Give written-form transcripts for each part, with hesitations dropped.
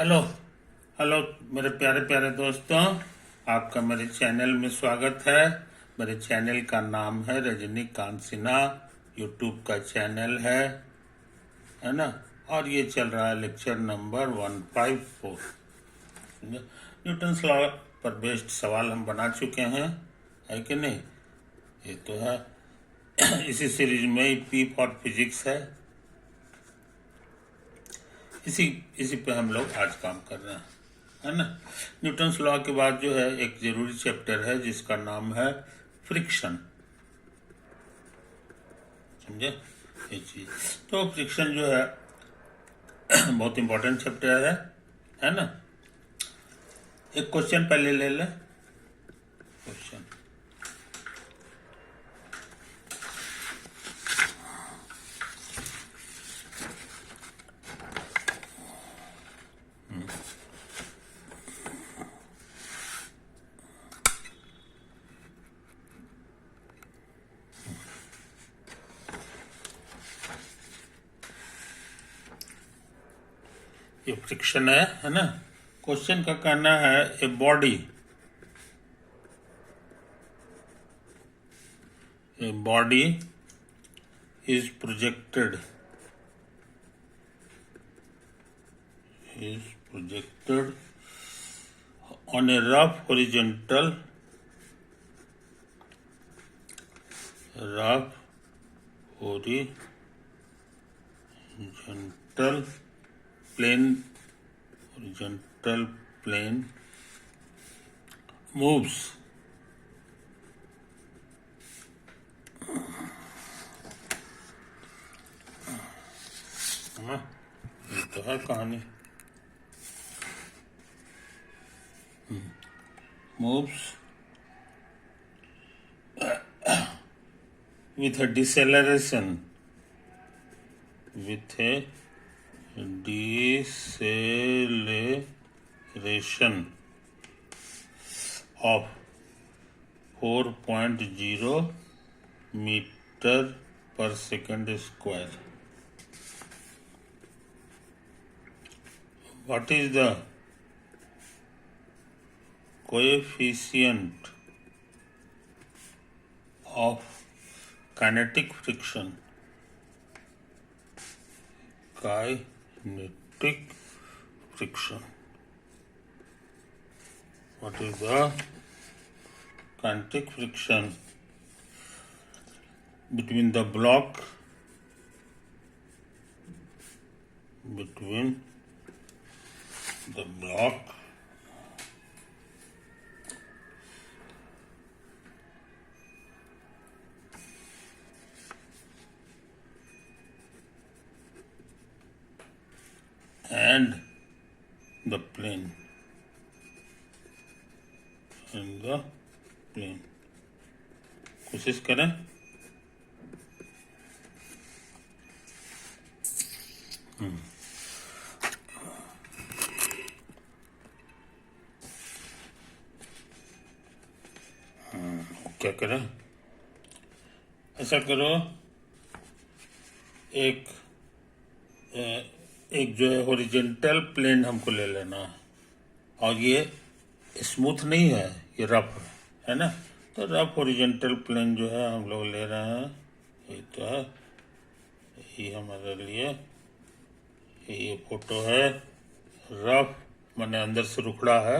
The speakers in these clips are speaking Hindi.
हेलो हेलो मेरे प्यारे प्यारे दोस्तों, आपका मेरे चैनल में स्वागत है। मेरे चैनल का नाम है रजनीकांत सिन्हा, यूट्यूब का चैनल है ना। और ये चल रहा है लेक्चर नंबर 154। न्यूटन्स लॉ पर बेस्ड सवाल हम बना चुके हैं, है कि नहीं। ये तो है इसी सीरीज में पी फॉर फिजिक्स इसी इसी पे हम लोग आज काम कर रहे हैं, है ना। न्यूटन्स लॉ के बाद जो है एक जरूरी चैप्टर है जिसका नाम है फ्रिक्शन, समझे ये चीज। तो फ्रिक्शन जो है बहुत इंपॉर्टेंट चैप्टर है ना। एक क्वेश्चन पहले ले ले। क्वेश्चन ये फ्रिक्शन है ना। क्वेश्चन का कहना है a body is projected on a rough horizontal plane moves हाँ, ये तो है कहानी। moves with a deceleration of 4.0 meter per second square. What is the coefficient of kinetic friction? What is the kinetic friction between the block and the plane? कोशिश करें। क्या करें, ऐसा करो, एक जो है हॉरिजॉन्टल प्लेन हमको ले लेना है, और ये स्मूथ नहीं है, ये रफ है ना। तो रफ हॉरिजॉन्टल प्लेन जो है हम लोग ले रहे हैं, ये तो है, ये हमारे लिए ये फोटो है। रफ माने अंदर से रुखड़ा है,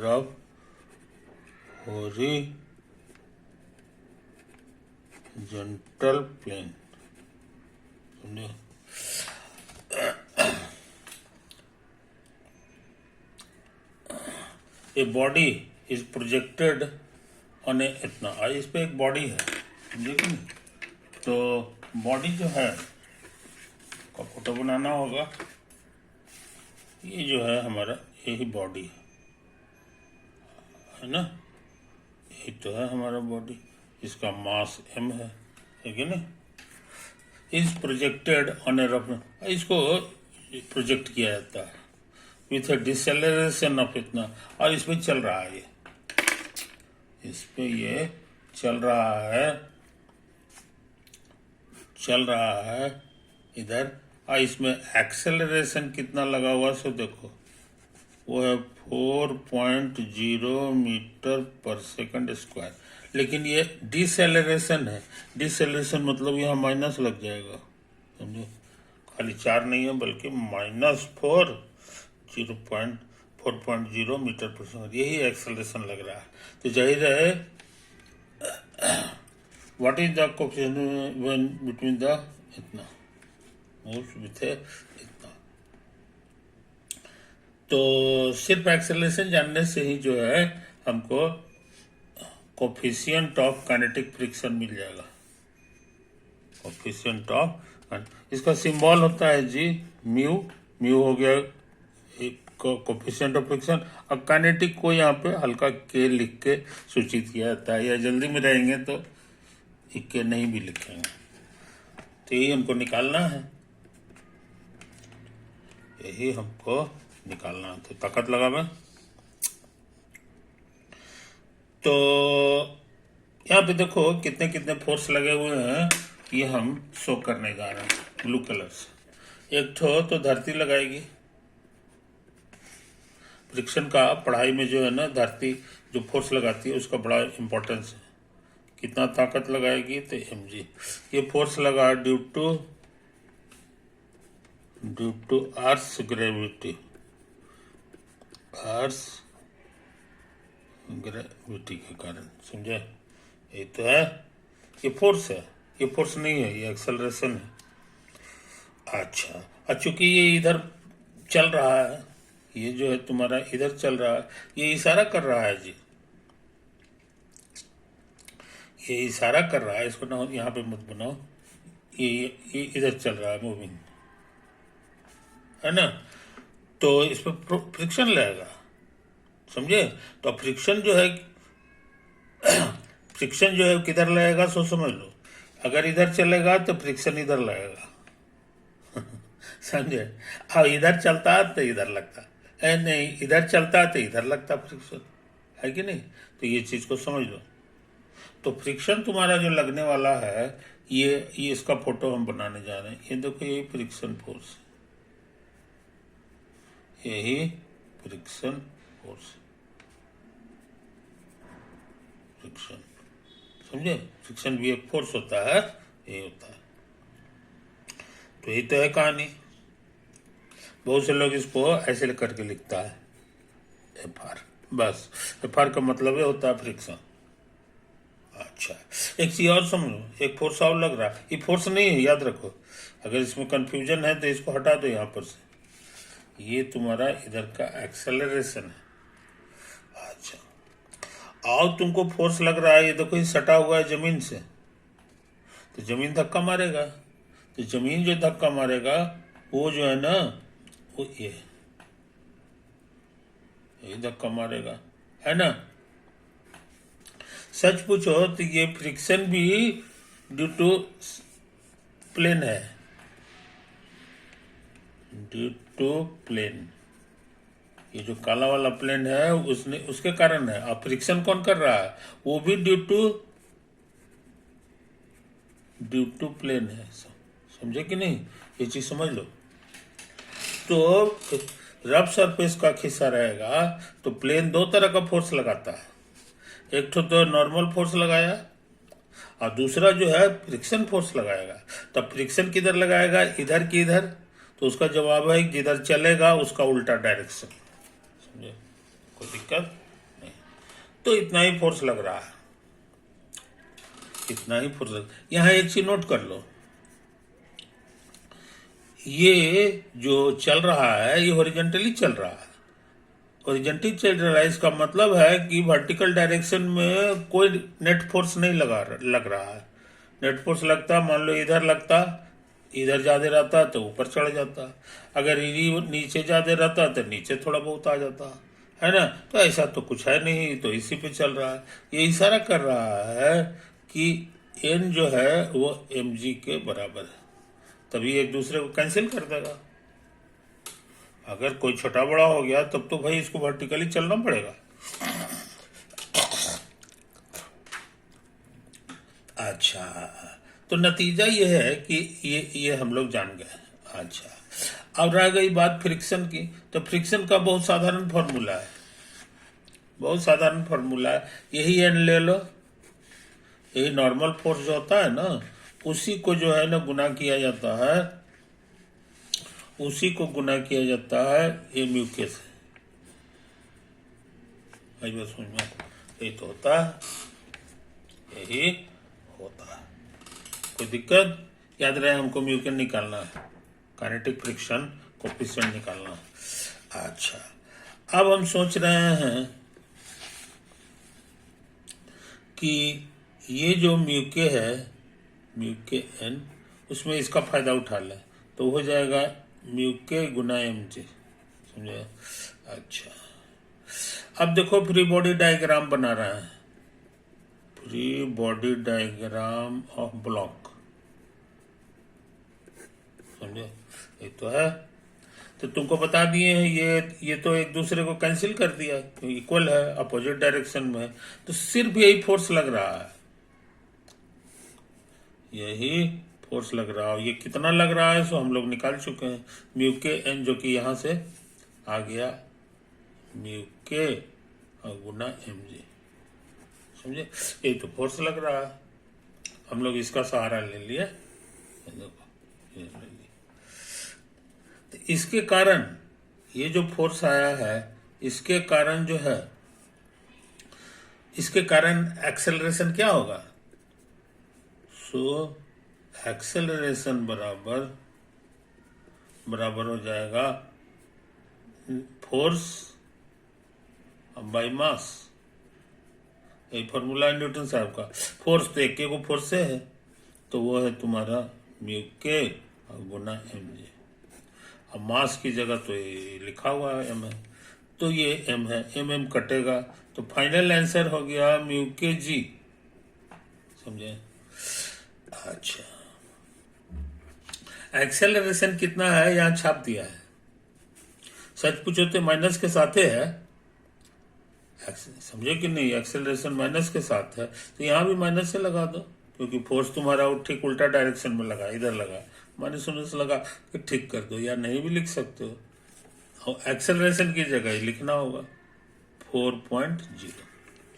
रफ हॉरिजॉन्टल प्लेन, समझे। A body is projected on a इतना, इस पे एक बॉडी है, समझे कि नहीं। तो बॉडी जो है का फोटो बनाना होगा। ये जो है हमारा यही बॉडी है ना, यही तो है हमारा बॉडी। इसका मास m है कि नहीं। Is projected on A rough, इसको प्रोजेक्ट किया जाता है विथ ए डिसेलरेशन ऑफ इतना, और इसमें चल रहा है, इस पे ये चल रहा है इधर इसमें एक्सेलरेशन कितना लगा हुआ सो देखो, वो है 4.0 मीटर पर सेकंड स्क्वायर। लेकिन ये डिसेलरेशन है, डिसेलरेशन मतलब यहाँ माइनस लग जाएगा, समझो, खाली 4 नहीं है बल्कि -4.0 मीटर पर सेकंड, यही एक्सेलरेशन लग रहा है। तो जाहिर है what is the coefficient between the इतना मूव्स विथ इतना। तो सिर्फ एक्सेलरेशन जानने से ही जो है हमको कोफिशिएंट ऑफ काइनेटिक फ्रिक्शन मिल जाएगा। कोफिशिएंट ऑफ, इसका सिंबल होता है जी म्यू, म्यू हो गया कोफिशिएंट ऑफ फ्रिक्शन। अब काइनेटिक को यहाँ पे हल्का के लिख के सूचित किया जाता है, या जल्दी में रहेंगे तो के नहीं भी लिखेंगे। तो यही हमको निकालना है, यही हमको निकालना है। तो ताकत लगा मैं, तो यहाँ पे देखो कितने कितने फोर्स लगे हुए हैं, ये हम शो करने जा रहे हैं ब्लू कलर से। एक तो धरती लगाएगी, फ्रिक्शन का पढ़ाई में जो है ना, धरती जो फोर्स लगाती है उसका बड़ा इंपॉर्टेंस है। कितना ताकत लगाएगी तो mg, ये फोर्स लगा due to earth gravity, earth gravity के कारण, समझे, ये तो है, ये फोर्स है, ये फोर्स नहीं है, ये एक्सेलरेशन है। अच्छा, चूंकि ये इधर चल रहा है, ये जो है तुम्हारा इधर चल रहा है, ये इशारा कर रहा है जी, ये इशारा कर रहा है, इसको ना यहाँ पे मत बनाओ, ये इधर चल रहा है मूविंग, है ना, तो इस पर फ्रिक्शन लगेगा, समझे। तो फ्रिक्शन जो है फ्रिक्शन जो है किधर लगेगा सो समझ लो, अगर इधर चलेगा तो फ्रिक्शन इधर लगेगा समझे। अब इधर चलता है तो इधर लगता है, नहीं इधर चलता है तो इधर लगता फ्रिक्शन, है कि नहीं। तो ये चीज को समझ लो। तो फ्रिक्शन तुम्हारा जो लगने वाला है, ये इसका फोटो हम बनाने जा रहे हैं। ये देखो, यही फ्रिक्शन फोर्स, यही फ्रिक्शन फोर्स, फ्रिक्शन, समझे। फ्रिक्शन भी एक फोर्स होता है, ये होता है। तो यही तो है कहानी। बहुत से लोग इसको ऐसे करके लिखता है FR, बस FR का मतलब ये होता है फ्रिक्शन। अच्छा, एक चीज और समझो, एक फोर्स और लग रहा है, ये फोर्स नहीं है, याद रखो। अगर इसमें कंफ्यूजन है तो इसको हटा दो यहाँ पर से, ये तुम्हारा इधर का एक्सेलरेशन है। अच्छा, और तुमको फोर्स लग रहा है, ये देखो ये सटा हुआ है जमीन से, तो जमीन धक्का मारेगा, तो जमीन जो धक्का मारेगा वो जो है ना, वो ये धक्का मारेगा, है ना। सच पूछो तो ये फ्रिक्शन भी ड्यू टू प्लेन है, ड्यू टू प्लेन, ये जो काला वाला प्लेन है उसके कारण है। अब फ्रिक्शन कौन कर रहा है, वो भी ड्यू टू प्लेन है, समझे कि नहीं, ये चीज समझ लो। तो रफ सरफेस का खिस्सा रहेगा तो प्लेन दो तरह का फोर्स लगाता है, एक तो नॉर्मल फोर्स लगाया और दूसरा जो है फ्रिक्शन फोर्स लगाएगा। तब फ्रिक्शन किधर लगाएगा, इधर की इधर, तो उसका जवाब है जिधर चलेगा उसका उल्टा डायरेक्शन, समझे, कोई दिक्कत नहीं। तो इतना ही फोर्स लग रहा है, इतना ही फोर्स यहाँ एक चीज नोट कर लो, ये जो चल रहा है ये हॉरिजॉन्टली चल रहा है, हॉरिजॉन्टली चल रहा है, इसका मतलब है कि वर्टिकल डायरेक्शन में कोई नेट फोर्स नहीं लग रहा है। नेट फोर्स लगता, मान लो इधर लगता, इधर ज्यादा रहता तो ऊपर चढ़ जाता, अगर नीचे ज्यादा रहता तो नीचे थोड़ा बहुत आ जाता, है ना। तो ऐसा तो कुछ है नहीं, तो इसी पे चल रहा है। ये इशारा कर रहा है कि n जो है वो mg के बराबर है, तभी एक दूसरे को कैंसिल कर देगा। अगर कोई छोटा बड़ा हो गया तब तो भाई इसको वर्टिकली चलना पड़ेगा। अच्छा, तो नतीजा ये है कि ये हम लोग जान गए। अच्छा, अब रह गई बात फ्रिक्शन की। तो फ्रिक्शन का बहुत साधारण फॉर्मूला है, बहुत साधारण फॉर्मूला है। यही एन ले लो, यही नॉर्मल फोर्स जो होता है ना, उसी को जो है ना गुना किया जाता है, उसी को गुना किया जाता है ये म्यू के से। आई बात समझ में? यही तो होता है, यही होता है। कोई दिक्कत? याद रहे हमको म्यू के निकालना है, काइनेटिक फ्रिक्शन कोफिशिएंट निकालना है। अच्छा, अब हम सोच रहे हैं कि ये जो म्यू के है, म्यू के एन, उसमें इसका फायदा उठा लें तो हो जाएगा म्यू के गुना एम जी। समझे? अच्छा, अब देखो फ्री बॉडी डायग्राम बना रहे हैं, free body diagram of block. समझे? ये तो है, तो तुमको बता दिए हैं ये तो एक दूसरे को कैंसिल कर दिया, तो इक्वल है, अपोजिट डायरेक्शन में। तो सिर्फ यही फोर्स लग रहा है, यही फोर्स लग रहा है। ये कितना लग रहा है सो हम लोग निकाल चुके हैं, म्यू के एन, जो कि यहां से आ गया म्यू के और गुना एम जी। समझे? यही तो फोर्स लग रहा है, हम लोग इसका सहारा ले लिया। देखो ये ले लिया, तो इसके कारण ये जो फोर्स आया है, इसके कारण जो है, इसके कारण एक्सेलरेशन क्या होगा? सो एक्सेलरेशन बराबर हो जाएगा फोर्स बाय मास। यही फॉर्मूला है न्यूटन साहब का। फोर्स तो एक को फोर्स से है, तो वो है तुम्हारा म्यू के और गुना एम जी। अब मास की जगह तो ये लिखा हुआ है एम है, तो ये एम है, एम कटेगा, तो फाइनल आंसर हो गया म्यू के जी। समझे? अच्छा, एक्सेलरेशन कितना है यहां छाप दिया है, सच पूछो तो माइनस के साथ है। समझे कि नहीं? एक्सेलरेशन माइनस के साथ है, तो यहां भी माइनस से लगा दो, क्योंकि फोर्स तुम्हारा ठीक उल्टा डायरेक्शन में लगा, इधर लगा, माइनस उन्नीस लगा, तो ठीक कर दो, या नहीं भी लिख सकते हो, और एक्सेलरेशन की जगह ही लिखना होगा 4.0।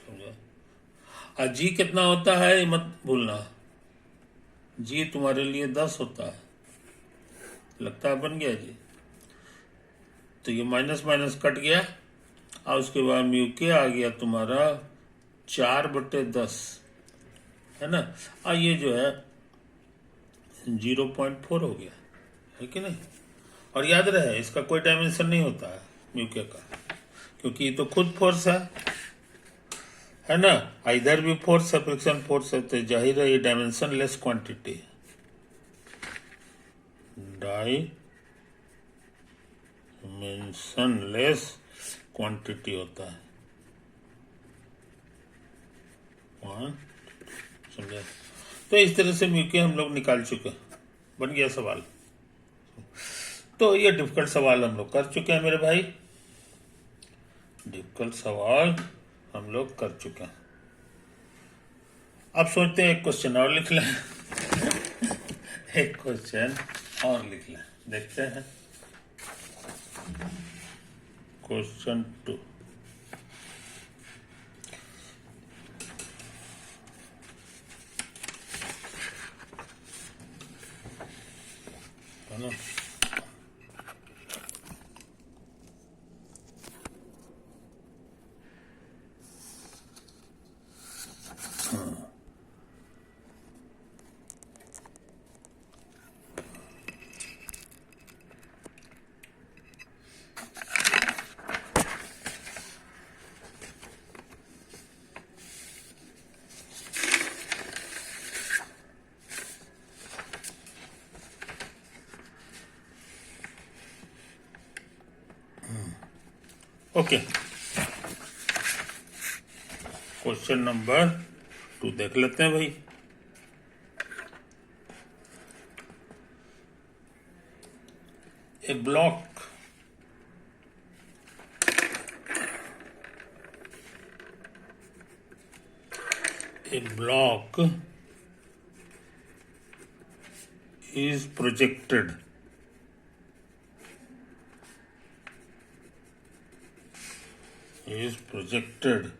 समझे? और जी कितना होता है ये मत भूलना, जी तुम्हारे लिए 10 होता है, लगता है बन गया जी। तो ये माइनस माइनस कट गया, और उसके बाद म्यू के आ गया तुम्हारा 4/10, है ना। और ये जो है 0.4 हो गया, है कि नहीं? और याद रहे इसका कोई डायमेंशन नहीं होता है म्यू के का, क्योंकि ये तो खुद फोर्स है ना। इधर भी फोर्स है, फ्रिक्शन फोर्स है, तो जाहिर है ये डायमेंशन लेस क्वांटिटी है, डायमेंशनलेस क्वांटिटी होता है। समझे? तो इस तरह से म्यू के हम लोग निकाल चुके, बन गया सवाल। तो ये डिफिकल्ट सवाल हम लोग कर चुके हैं मेरे भाई, डिफिकल्ट सवाल हम लोग कर चुके हैं। अब सोचते हैं एक क्वेश्चन और लिख लें एक क्वेश्चन और लिख लें, देखते हैं। क्वेश्चन 2, है ना। ओके, क्वेश्चन नंबर 2 देख लेते हैं भाई। ए block is projected is projected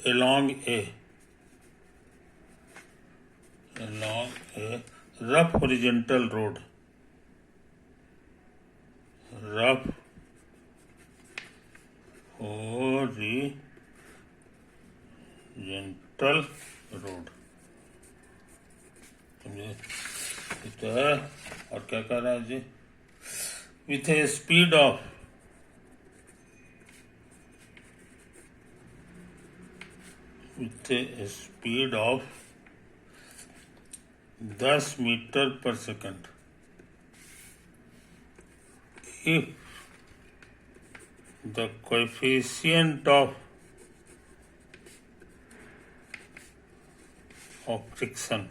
along a rough horizontal road. Rough horizontal road. समझे? तो है और क्या कर रहा है जी? With a speed of 10 metre per second. If the coefficient of friction,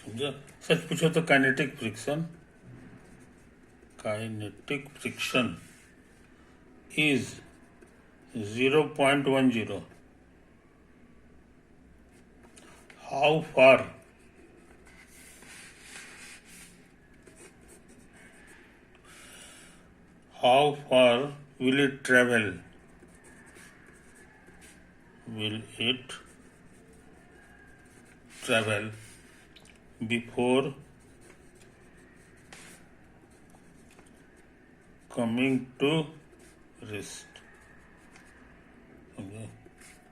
समझा? सच पूछो तो kinetic friction is 0.10. How far will it travel? Before coming to rest?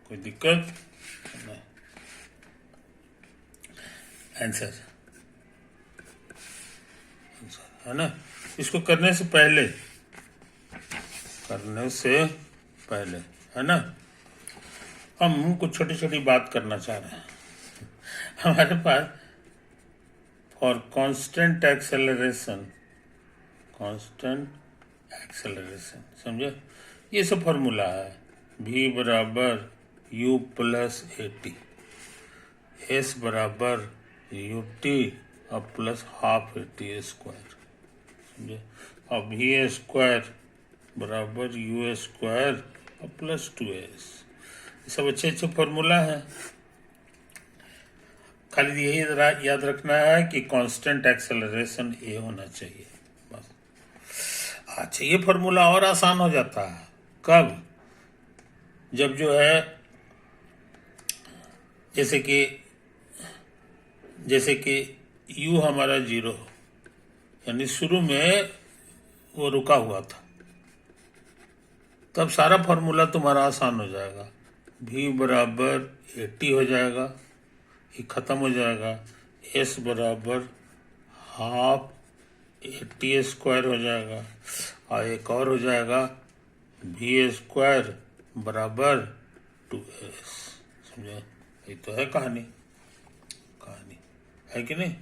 कोई दिक्कत नहीं. आंसर है ना. इसको करने से पहले है ना, हम कुछ छोटी छोटी बात करना चाह रहे हैं. हमारे पास फॉर कांस्टेंट एक्सेलरेशन समझे, ये सब फॉर्मूला है. v बराबर u प्लस AT, s बराबर ut और प्लस हाफ AT स्क्वायर. समझे? और v स्क्वायर बराबर u स्क्वायर और प्लस 2s. ये सब अच्छे अच्छे फॉर्मूला हैं. खाली यही याद रखना है कि कांस्टेंट एक्सेलरेशन ए होना चाहिए बस. अच्छा, ये फॉर्मूला और आसान हो जाता है कब? जब जो है जैसे कि u हमारा 0 यानी शुरू में वो रुका हुआ था, तब सारा फॉर्मूला तुम्हारा आसान हो जाएगा. v बराबर 80 हो जाएगा, ये खत्म हो जाएगा. s बराबर हाफ 80 स्क्वायर हो जाएगा, और एक और हो जाएगा v स्क्वायर बराबर 2s. समझे? ये तो है कहानी है कि नहीं?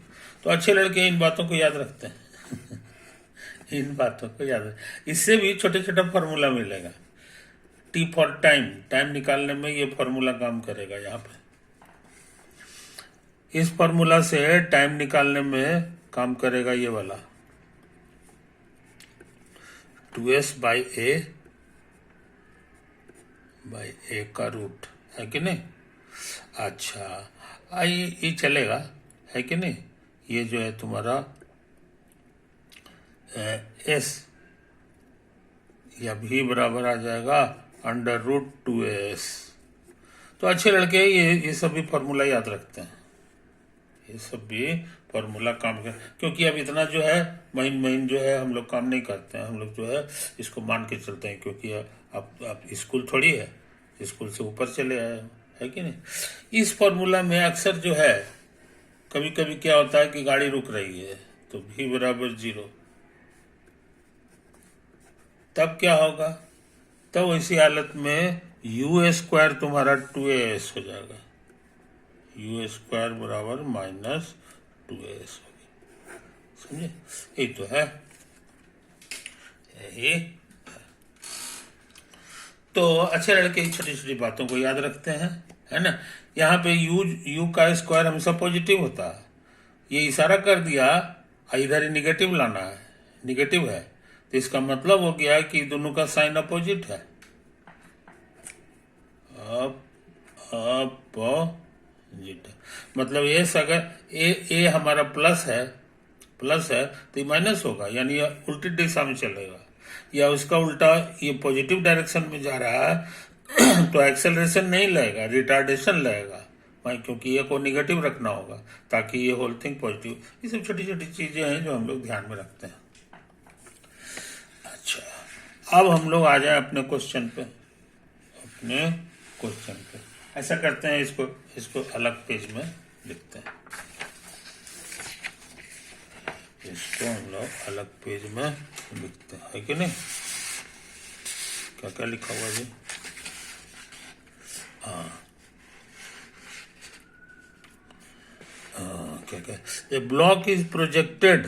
तो अच्छे लड़के इन बातों को याद रखते हैं. इन बातों को याद, इससे भी छोटे छोटा फॉर्मूला मिलेगा. T फॉर टाइम निकालने में ये फॉर्मूला काम करेगा. यहाँ पे इस फॉर्मूला से टाइम निकालने में काम करेगा ये वाला 2s बाई ए का रूट, है कि नहीं? अच्छा, ये चलेगा, है कि नहीं? ये जो है तुम्हारा s या v बराबर आ जाएगा अंडर रूट 2s. तो अच्छे लड़के ये सब भी फॉर्मूला याद रखते हैं. ये सब भी फॉर्मूला काम कर, क्योंकि अब इतना जो है महीन जो है हम लोग काम नहीं करते हैं. हम लोग जो है इसको मान के चलते हैं, क्योंकि अब स्कूल थोड़ी है, स्कूल से ऊपर चले आए, है कि नहीं? इस फॉर्मूला में अक्सर जो है कभी कभी क्या होता है कि गाड़ी रुक रही है, तो v बराबर 0. तब क्या होगा? तब ऐसी हालत में u स्क्वायर तुम्हारा 2as हो जाएगा. u स्क्वायर बराबर माइनस 2as होगी. समझे? ये तो है, यही. तो अच्छे लड़के छोटी छोटी बातों को याद रखते हैं, है ना? यहाँ पे u का स्क्वायर हमेशा पॉजिटिव होता है. ये इशारा कर दिया इधर ही निगेटिव लाना है, निगेटिव है, तो इसका मतलब हो गया कि दोनों का साइन अपोजिट है. अपोजिट मतलब ये अगर ए हमारा प्लस है तो ये माइनस होगा, यानी उल्टी दिशा में चलेगा. या उसका उल्टा ये पॉजिटिव डायरेक्शन में जा रहा है तो एक्सेलरेशन नहीं लगेगा, रिटार्डेशन लगेगा भाई, क्योंकि ये को निगेटिव रखना होगा ताकि ये होल थिंग पॉजिटिव। ये सब छोटी छोटी चीजें हैं जो हम लोग ध्यान में रखते हैं। अच्छा, अब हम लोग आ जाए अपने क्वेश्चन पे। ऐसा करते हैं, इसको अलग पेज में लिखते हैं। इसको हम लोग अलग पेज में लिखते हैं, है कि नहीं? क्या क्या लिखा हुआ जी? क्या a block is projected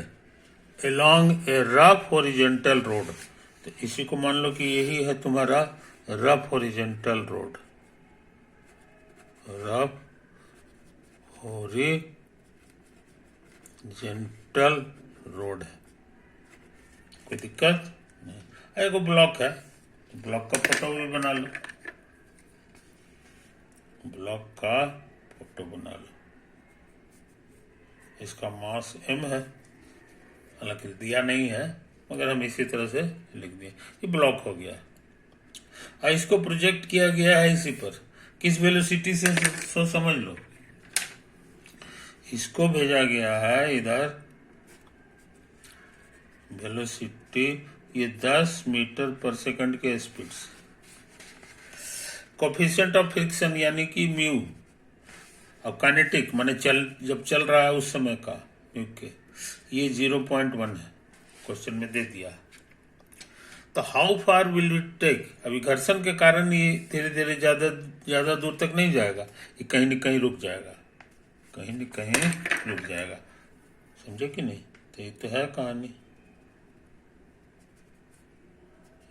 along a rough horizontal road। तो इसी को मान लो कि यही है तुम्हारा rough horizontal road, rough horizontal road है, कोई दिक्कत नहीं। एक ब्लॉक है, ब्लॉक का फोटो भी बना लो, ब्लॉक का फोटो बना लो। इसका मास m है, हालांकि दिया नहीं है मगर हम इसी तरह से लिख दिए। ये ब्लॉक हो गया। और इसको प्रोजेक्ट किया गया है इसी पर, किस वेलोसिटी से, सो समझ लो। इसको भेजा गया है इधर, वेलोसिटी ये 10 मीटर पर सेकंड के स्पीड से। कोफिशिएंट ऑफ फ्रिक्शन यानी कि म्यू, और काइनेटिक माने जब चल रहा है उस समय का म्यू के, ये 0.1 है, क्वेश्चन में दे दिया। तो how far will it take, अभी घर्षण के कारण ये धीरे धीरे ज्यादा दूर तक नहीं जाएगा, ये कहीं न कहीं रुक जाएगा, कहीं न कहीं रुक जाएगा। समझे कि नहीं? तो ये तो है कहानी,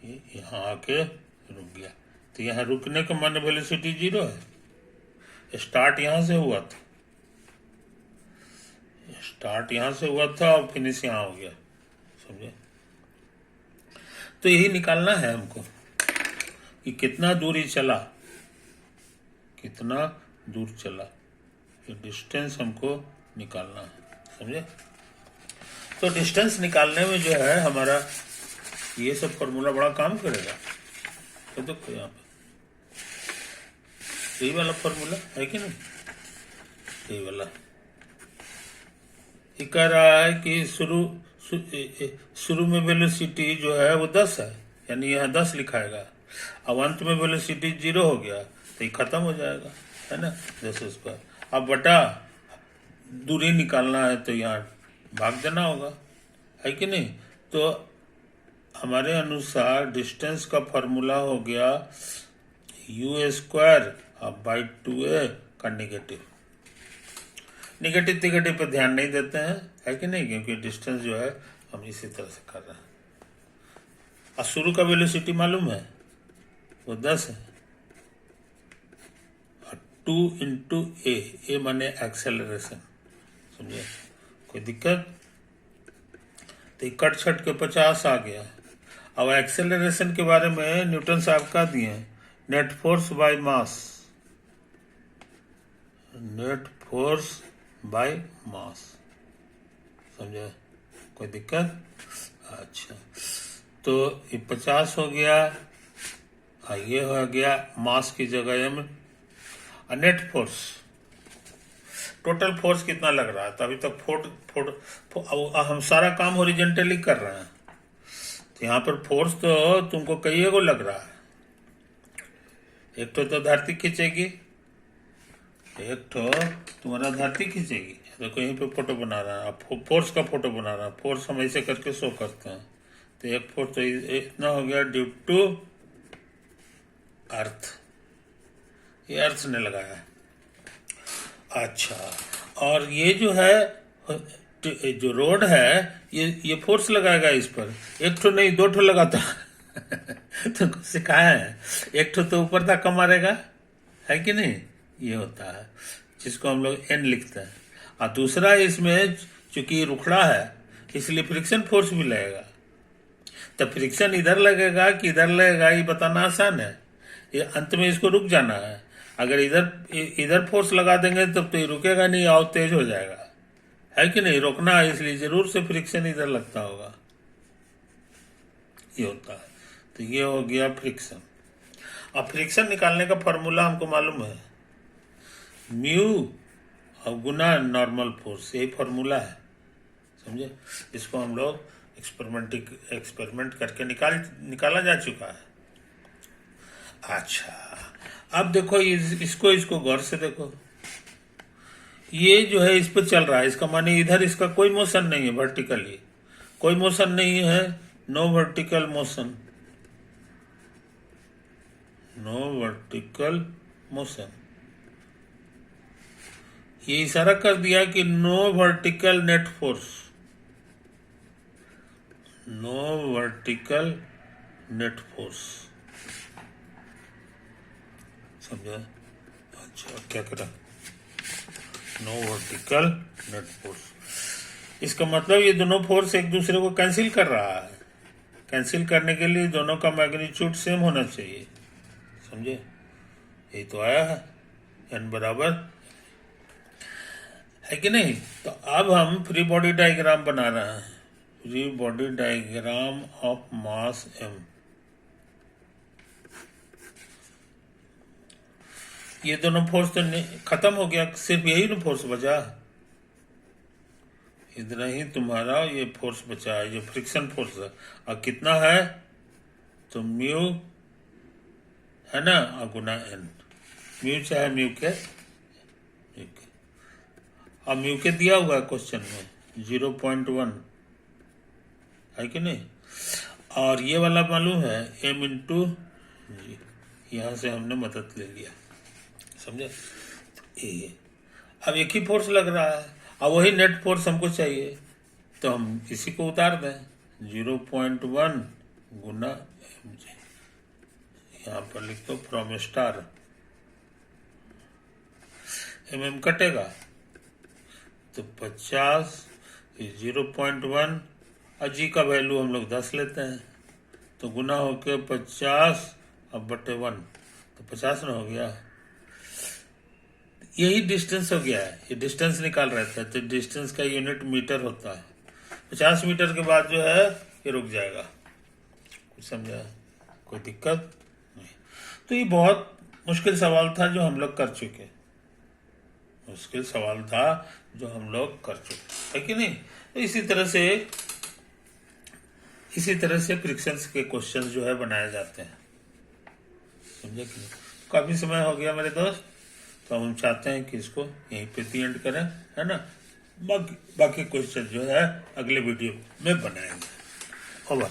ये यहाँ आके रुक गया। तो यहाँ रुकने का मान वेलोसिटी 0 है। स्टार्ट यहाँ से हुआ था, स्टार्ट यहां से हुआ था और फिनिश यहां हो गया, समझे? तो यही निकालना है हमको कि कितना दूरी चला, कितना दूर चला, ये डिस्टेंस हमको निकालना है, समझे? तो डिस्टेंस निकालने में जो है हमारा ये सब फॉर्मूला बड़ा काम करेगा। तो देखो यहाँ पे यही वाला फॉर्मूला है कि नहीं, यही वाला कह रहा है कि शुरू में वेलोसिटी जो है वो 10 है, यानी यहाँ 10 लिखाएगा। अब अंत में वेलोसिटी 0 हो गया तो ये खत्म हो जाएगा, है ना, 10 उस पर। अब बटा दूरी निकालना है तो यहाँ भाग देना होगा, है कि नहीं? तो हमारे अनुसार डिस्टेंस का फॉर्मूला हो गया u² अब बाई 2a का निगेटिव पे ध्यान नहीं देते हैं, है कि नहीं? क्योंकि डिस्टेंस जो है हम इसी तरह से कर रहे हैं। और शुरू का वेलोसिटी मालूम है, वो 10 है, और 2 इंटू ए माने एक्सेलरेशन, समझे? कोई दिक्कत? तो कट छट के 50 आ गया। अब एक्सेलरेशन के बारे में न्यूटन साहब का दिए, net force by mass, net force by mass, समझे? कोई दिक्कत? अच्छा, तो ये 50 हो गया, ये हो गया मास की जगह m। Net force, total force कितना लग रहा है? तो अभी तक हम सारा काम हॉरिजॉन्टली कर रहे हैं, तो यहाँ पर फोर्स तो तुमको कई को लग रहा है। एक तो धरती खींचेगी, एक तो तुम्हारा धरती खींचेगी। देखो यहीं पे फोटो बना रहा है, फोर्स का फोटो बना रहा है। फोर्स हम ऐसे करके शो करते हैं। तो एक फोर्स तो इतना हो गया ड्यू टू अर्थ, ये अर्थ ने लगाया। अच्छा, और ये जो है जो रोड है ये फोर्स लगाएगा इस पर, एक ठो नहीं 2 ठो लगाता तो सिखाया है, एक ठो तो ऊपर तक मारेगा, है कि नहीं? ये होता है जिसको हम लोग एन लिखते हैं। और दूसरा इसमें चूंकि रुखड़ा है इसलिए फ्रिक्शन फोर्स भी लगेगा। तो फ्रिक्शन इधर लगेगा कि इधर लगेगा ये बताना आसान है, ये अंत में इसको रुक जाना है। अगर इधर फोर्स लगा देंगे तब तो ये रुकेगा नहीं और तेज हो जाएगा, है कि नहीं? रोकना है इसलिए जरूर से फ्रिक्शन इधर लगता होगा, ये होता है। तो ये हो गया फ्रिक्शन। अब फ्रिक्शन निकालने का फॉर्मूला हमको मालूम है, म्यू और गुना नॉर्मल फोर्स, यही फॉर्मूला है, समझे। इसको हम लोग एक्सपेरिमेंट करके निकाला जा चुका है। अच्छा, अब देखो इसको गौर से देखो, ये जो है इस पर चल रहा है, इसका माने इधर इसका कोई मोशन नहीं है, वर्टिकली कोई मोशन नहीं है, no vertical motion, no vertical motion. ये इशारा कर दिया कि no vertical net force, no vertical net force, समझा। अच्छा, क्या करा, नो वर्टिकल नेट फोर्स, इसका मतलब ये दोनों फोर्स एक दूसरे को कैंसिल कर रहा है। कैंसिल करने के लिए दोनों का मैग्नीट्यूड सेम होना चाहिए, समझे। यही तो आया है, n बराबर है कि नहीं। तो अब हम फ्री बॉडी डायग्राम बना रहे हैं, free body diagram of mass m। ये दोनों फोर्स तो खत्म हो गया, सिर्फ यही ना फोर्स बचा, इतना ही तुम्हारा ये फोर्स बचा है, ये फ्रिक्शन फोर्स है। और कितना है, तो म्यू है ना, और गुना n, म्यू चाहे म्यू के, अब म्यू के दिया हुआ है क्वेश्चन में 0.1 है कि नहीं। और ये वाला मालूम है m इंटू जी, यहाँ से हमने मदद ले लिया, समझे। ये अब एक ही फोर्स लग रहा है, अब वही नेट फोर्स हमको चाहिए, तो हम इसी को उतार दें, 0.1 गुना mg, यहाँ पर लिख दो फ्रॉम स्टार, mm कटेगा तो 50, 0.1 और जी का वैल्यू हम लोग 10 लेते हैं, तो गुना होके 50 अब बटे 1, तो 50 ना हो गया। यही डिस्टेंस हो गया है, ये डिस्टेंस निकाल रहे थे, तो डिस्टेंस का यूनिट मीटर होता है। 50 मीटर के बाद जो है ये रुक जाएगा, कुछ समझा, कोई दिक्कत नहीं। तो ये बहुत मुश्किल सवाल था जो हम लोग कर चुके, मुश्किल सवाल था जो हम लोग कर चुके, है कि नहीं। तो इसी तरह से फ्रिक्शंस के क्वेश्चंस जो है बनाए जाते हैं, समझे कि नहीं। काफी समय हो गया मेरे दोस्त, तो हम चाहते हैं कि इसको यहीं पे एंड करें, है ना। बाकी क्वेश्चन जो है अगले वीडियो में बनाएंगे। ओवर।